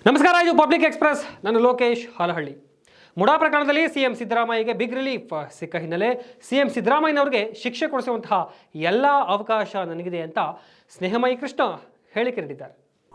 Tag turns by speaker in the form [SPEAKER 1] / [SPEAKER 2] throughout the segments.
[SPEAKER 1] ನಮಸ್ಕಾರ, ಇದು public express. ನಾನು ಲೋಕೇಶ್ ಹಾಲಹಳ್ಳಿ. ಮುಡಾ ಪ್ರಕರಣದಲ್ಲಿ ಸಿಎಂ ಸಿದ್ದರಾಮಯ್ಯಗೆ ಬಿಗ್ ರಿಲೀಫ್ ಸಿಕ್ಕ ಹಿನ್ನೆಲೆ ಸಿಎಂ ಸಿದ್ದರಾಮಯ್ಯನವರಿಗೆ ಶಿಕ್ಷೆ ಕೊಡಿಸುವಂತಹ ಎಲ್ಲ ಅವಕಾಶ ನನಗಿದೆ ಅಂತ ಸ್ನೇಹಮಯಿ ಕೃಷ್ಣ ಹೇಳಿಕೆ ನೀಡಿದ್ದಾರೆ.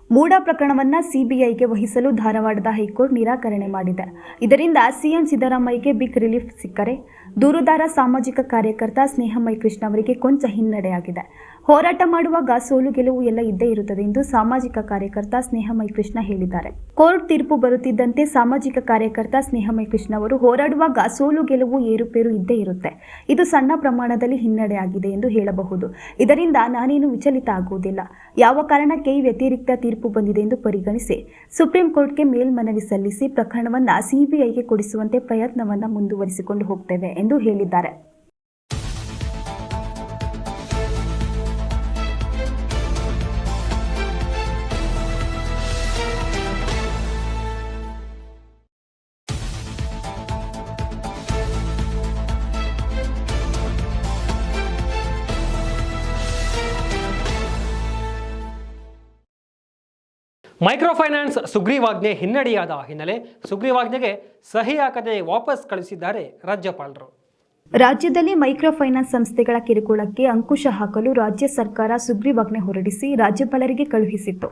[SPEAKER 2] ಮೂಡಾ ಪ್ರಕರಣವನ್ನು ಸಿಬಿಐಗೆ ವಹಿಸಲು ಧಾರವಾಡದ ಹೈಕೋರ್ಟ್ ನಿರಾಕರಣೆ ಮಾಡಿದೆ. ಇದರಿಂದ ಸಿಎಂ ಸಿದ್ದರಾಮಯ್ಯಗೆ ಬಿಗ್ ರಿಲೀಫ್ ಸಿಕ್ಕರೆ ದೂರುದಾರ ಸಾಮಾಜಿಕ ಕಾರ್ಯಕರ್ತ ಸ್ನೇಹಮಯಿ ಕೃಷ್ಣ ಅವರಿಗೆ ಕೊಂಚ ಹಿನ್ನಡೆಯಾಗಿದೆ. ಹೋರಾಟ ಮಾಡುವಾಗ ಸೋಲು ಗೆಲುವು ಎಲ್ಲ ಇದ್ದೇ ಇರುತ್ತದೆ ಎಂದು ಸಾಮಾಜಿಕ ಕಾರ್ಯಕರ್ತ ಸ್ನೇಹಮಯಿ ಕೃಷ್ಣ ಹೇಳಿದ್ದಾರೆ. ಕೋರ್ಟ್ ತೀರ್ಪು ಬರುತ್ತಿದ್ದಂತೆ ಸಾಮಾಜಿಕ ಕಾರ್ಯಕರ್ತ ಸ್ನೇಹಮಯಿ ಕೃಷ್ಣ ಅವರು ಹೋರಾಡುವಾಗ ಸೋಲು ಗೆಲುವು ಏರುಪೇರು ಇದ್ದೇ ಇರುತ್ತೆ. ಇದು ಸಣ್ಣ ಪ್ರಮಾಣದಲ್ಲಿ ಹಿನ್ನಡೆಯಾಗಿದೆ ಎಂದು ಹೇಳಬಹುದು. ಇದರಿಂದ ನಾನೇನು ವಿಚಲಿತ ಆಗುವುದಿಲ್ಲ. ಯಾವ ಕಾರಣಕ್ಕೆ ಈ ವ್ಯತಿರಿಕ್ತ ತೀರ್ಪು ಬಂದಿದೆ ಎಂದು ಪರಿಗಣಿಸಿ ಸುಪ್ರೀಂ ಕೋರ್ಟ್ಗೆ ಮೇಲ್ಮನವಿ ಸಲ್ಲಿಸಿ ಪ್ರಕರಣವನ್ನು ಸಿಬಿಐಗೆ ಕೊಡಿಸುವಂತೆ ಪ್ರಯತ್ನವನ್ನು ಮುಂದುವರಿಸಿಕೊಂಡು ಹೋಗ್ತೇವೆ ಎಂದು ಹೇಳಿದ್ದಾರೆ.
[SPEAKER 1] ಮೈಕ್ರೋ ಫೈನಾನ್ಸ್ ಸುಗ್ರೀವಾಜ್ಞೆ ಹಿನ್ನಡೆಯಾದ ಹಿನ್ನೆಲೆ ಸುಗ್ರೀವಾಜ್ಞೆಗೆ ಸಹಿ ಹಾಕದೆ ವಾಪಸ್ ಕಳುಹಿಸಿದ್ದಾರೆ ರಾಜ್ಯಪಾಲರು.
[SPEAKER 2] ರಾಜ್ಯದಲ್ಲಿ ಮೈಕ್ರೋ ಫೈನಾನ್ಸ್ ಸಂಸ್ಥೆಗಳ ಕಿರುಕುಳಕ್ಕೆ ಅಂಕುಶ ಹಾಕಲು ರಾಜ್ಯ ಸರ್ಕಾರ ಸುಗ್ರೀವಾಜ್ಞೆ ಹೊರಡಿಸಿ ರಾಜ್ಯಪಾಲರಿಗೆ ಕಳುಹಿಸಿತ್ತು.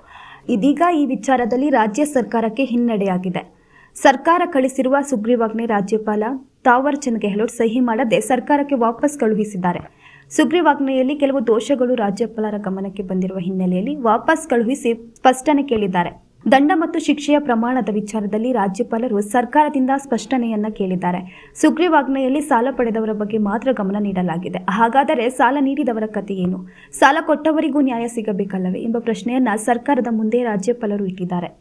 [SPEAKER 2] ಇದೀಗ ಈ ವಿಚಾರದಲ್ಲಿ ರಾಜ್ಯ ಸರ್ಕಾರಕ್ಕೆ ಹಿನ್ನಡೆಯಾಗಿದೆ. ಸರ್ಕಾರ ಕಳಿಸಿರುವ ಸುಗ್ರೀವಾಜ್ಞೆ ರಾಜ್ಯಪಾಲ ತಾವರ್ ಚಂದ್ ಗೆಹ್ಲೋಟ್ ಸಹಿ ಮಾಡದೆ ಸರ್ಕಾರಕ್ಕೆ ವಾಪಸ್ ಕಳುಹಿಸಿದ್ದಾರೆ. ಸುಗ್ರೀವಾಜ್ಞೆಯಲ್ಲಿ ಕೆಲವು ದೋಷಗಳು ರಾಜ್ಯಪಾಲರ ಗಮನಕ್ಕೆ ಬಂದಿರುವ ಹಿನ್ನೆಲೆಯಲ್ಲಿ ವಾಪಸ್ ಕಳುಹಿಸಿ ಸ್ಪಷ್ಟನೆ ಕೇಳಿದ್ದಾರೆ. ದಂಡ ಮತ್ತು ಶಿಕ್ಷೆಯ ಪ್ರಮಾಣದ ವಿಚಾರದಲ್ಲಿ ರಾಜ್ಯಪಾಲರು ಸರ್ಕಾರದಿಂದ ಸ್ಪಷ್ಟನೆಯನ್ನ ಕೇಳಿದ್ದಾರೆ. ಸುಗ್ರೀವಾಜ್ಞೆಯಲ್ಲಿ ಸಾಲ ಪಡೆದವರ ಬಗ್ಗೆ ಮಾತ್ರ ಗಮನ ನೀಡಲಾಗಿದೆ. ಹಾಗಾದರೆ ಸಾಲ ನೀಡಿದವರ ಕತೆ ಏನು? ಸಾಲ ಕೊಟ್ಟವರಿಗೂ ನ್ಯಾಯ ಸಿಗಬೇಕಲ್ಲವೇ ಎಂಬ ಪ್ರಶ್ನೆಯನ್ನ ಸರ್ಕಾರದ ಮುಂದೆ ರಾಜ್ಯಪಾಲರು ಇಟ್ಟಿದ್ದಾರೆ.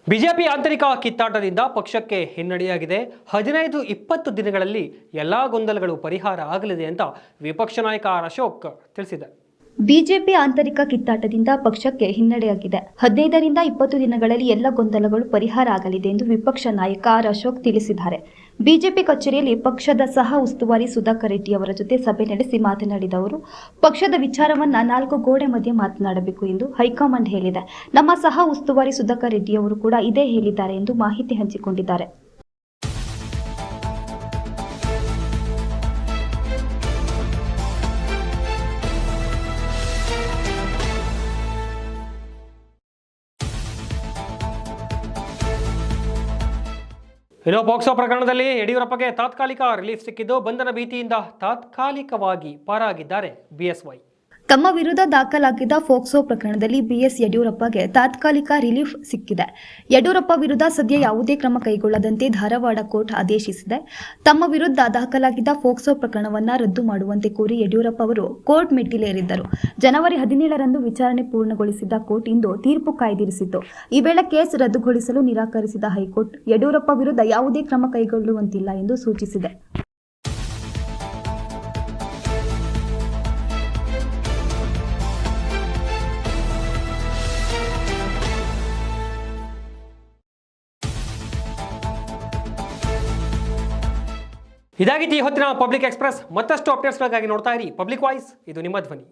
[SPEAKER 1] ಬಿಜೆಪಿ ಆಂತರಿಕ ಕಿತ್ತಾಟದಿಂದ ಪಕ್ಷಕ್ಕೆ ಹಿನ್ನಡೆಯಾಗಿದೆ. 15-20 ದಿನಗಳಲ್ಲಿ ಎಲ್ಲಾ ಗೊಂದಲಗಳು ಪರಿಹಾರ ಆಗಲಿದೆ ಅಂತ ವಿಪಕ್ಷ ನಾಯಕ ಆರ್ ಅಶೋಕ್ ತಿಳಿಸಿದ್ದಾರೆ.
[SPEAKER 2] ಬಿಜೆಪಿ ಆಂತರಿಕ ಕಿತ್ತಾಟದಿಂದ ಪಕ್ಷಕ್ಕೆ ಹಿನ್ನಡೆಯಾಗಿದೆ. 15-20 ದಿನಗಳಲ್ಲಿ ಎಲ್ಲ ಗೊಂದಲಗಳು ಪರಿಹಾರ ಆಗಲಿದೆ ಎಂದು ವಿಪಕ್ಷ ನಾಯಕ ಆರ್ ಅಶೋಕ್ ತಿಳಿಸಿದ್ದಾರೆ. ಬಿಜೆಪಿ ಕಚೇರಿಯಲ್ಲಿ ಪಕ್ಷದ ಸಹ ಉಸ್ತುವಾರಿ ಸುಧಾಕರ್ ರೆಡ್ಡಿ ಅವರ ಜೊತೆ ಸಭೆ ನಡೆಸಿ ಮಾತನಾಡಿದ ಅವರು, ಪಕ್ಷದ ವಿಚಾರವನ್ನ 4 ಗೋಡೆ ಮಧ್ಯೆ ಮಾತನಾಡಬೇಕು ಎಂದು ಹೈಕಮಾಂಡ್ ಹೇಳಿದೆ. ನಮ್ಮ ಸಹ ಉಸ್ತುವಾರಿ ಸುಧಾಕರ್ ರೆಡ್ಡಿ ಅವರು ಕೂಡ ಇದೇ ಹೇಳಿದ್ದಾರೆ ಎಂದು ಮಾಹಿತಿ ಹಂಚಿಕೊಂಡಿದ್ದಾರೆ.
[SPEAKER 1] ಇನ್ನು ಪೋಕ್ಸೋ ಪ್ರಕರಣದಲ್ಲಿ ಯಡಿಯೂರಪ್ಪಗೆ ತಾತ್ಕಾಲಿಕ ರಿಲೀಫ್ ಸಿಕ್ಕಿದ್ದು ಬಂಧನ ಭೀತಿಯಿಂದ ತಾತ್ಕಾಲಿಕವಾಗಿ ಪಾರಾಗಿದ್ದಾರೆ ಬಿಎಸ್ವೈ.
[SPEAKER 2] ತಮ್ಮ ವಿರುದ್ಧ ದಾಖಲಾಗಿದ್ದ ಫೋಕ್ಸೋ ಪ್ರಕರಣದಲ್ಲಿ ಬಿಎಸ್ ಯಡಿಯೂರಪ್ಪಗೆ ತಾತ್ಕಾಲಿಕ ರಿಲೀಫ್ ಸಿಕ್ಕಿದೆ. ಯಡಿಯೂರಪ್ಪ ವಿರುದ್ಧ ಸದ್ಯ ಯಾವುದೇ ಕ್ರಮ ಕೈಗೊಳ್ಳದಂತೆ ಧಾರವಾಡ ಕೋರ್ಟ್ ಆದೇಶಿಸಿದೆ. ತಮ್ಮ ವಿರುದ್ಧ ದಾಖಲಾಗಿದ್ದ ಫೋಕ್ಸೋ ಪ್ರಕರಣವನ್ನು ರದ್ದು ಮಾಡುವಂತೆ ಕೋರಿ ಯಡಿಯೂರಪ್ಪ ಅವರು ಕೋರ್ಟ್ ಮೆಟ್ಟಿಲೇರಿದ್ದರು. ಜನವರಿ 17ರಂದು ವಿಚಾರಣೆ ಪೂರ್ಣಗೊಳಿಸಿದ್ದ ಕೋರ್ಟ್ ಇಂದು ತೀರ್ಪು ಕಾಯ್ದಿರಿಸಿತ್ತು. ಈ ವೇಳೆ ಕೇಸ್ ರದ್ದುಗೊಳಿಸಲು ನಿರಾಕರಿಸಿದ ಹೈಕೋರ್ಟ್ ಯಡಿಯೂರಪ್ಪ ವಿರುದ್ಧ ಯಾವುದೇ ಕ್ರಮ ಕೈಗೊಳ್ಳುವಂತಿಲ್ಲ ಎಂದು ಸೂಚಿಸಿದೆ.
[SPEAKER 1] ಇದಾಗಿತ್ತು ಈ ಹೊತ್ತಿನ ಪಬ್ಲಿಕ್ ಎಕ್ಸ್‌ಪ್ರೆಸ್. ಮತ್ತಷ್ಟು ಅಪ್ಡೇಟ್ಸ್ಗಳಿಗಾಗಿ ನೋಡ್ತಾ ಇರಿ ಪಬ್ಲಿಕ್ ವಾಯ್ಸ್. ಇದು ನಿಮ್ಮ ಧ್ವನಿ.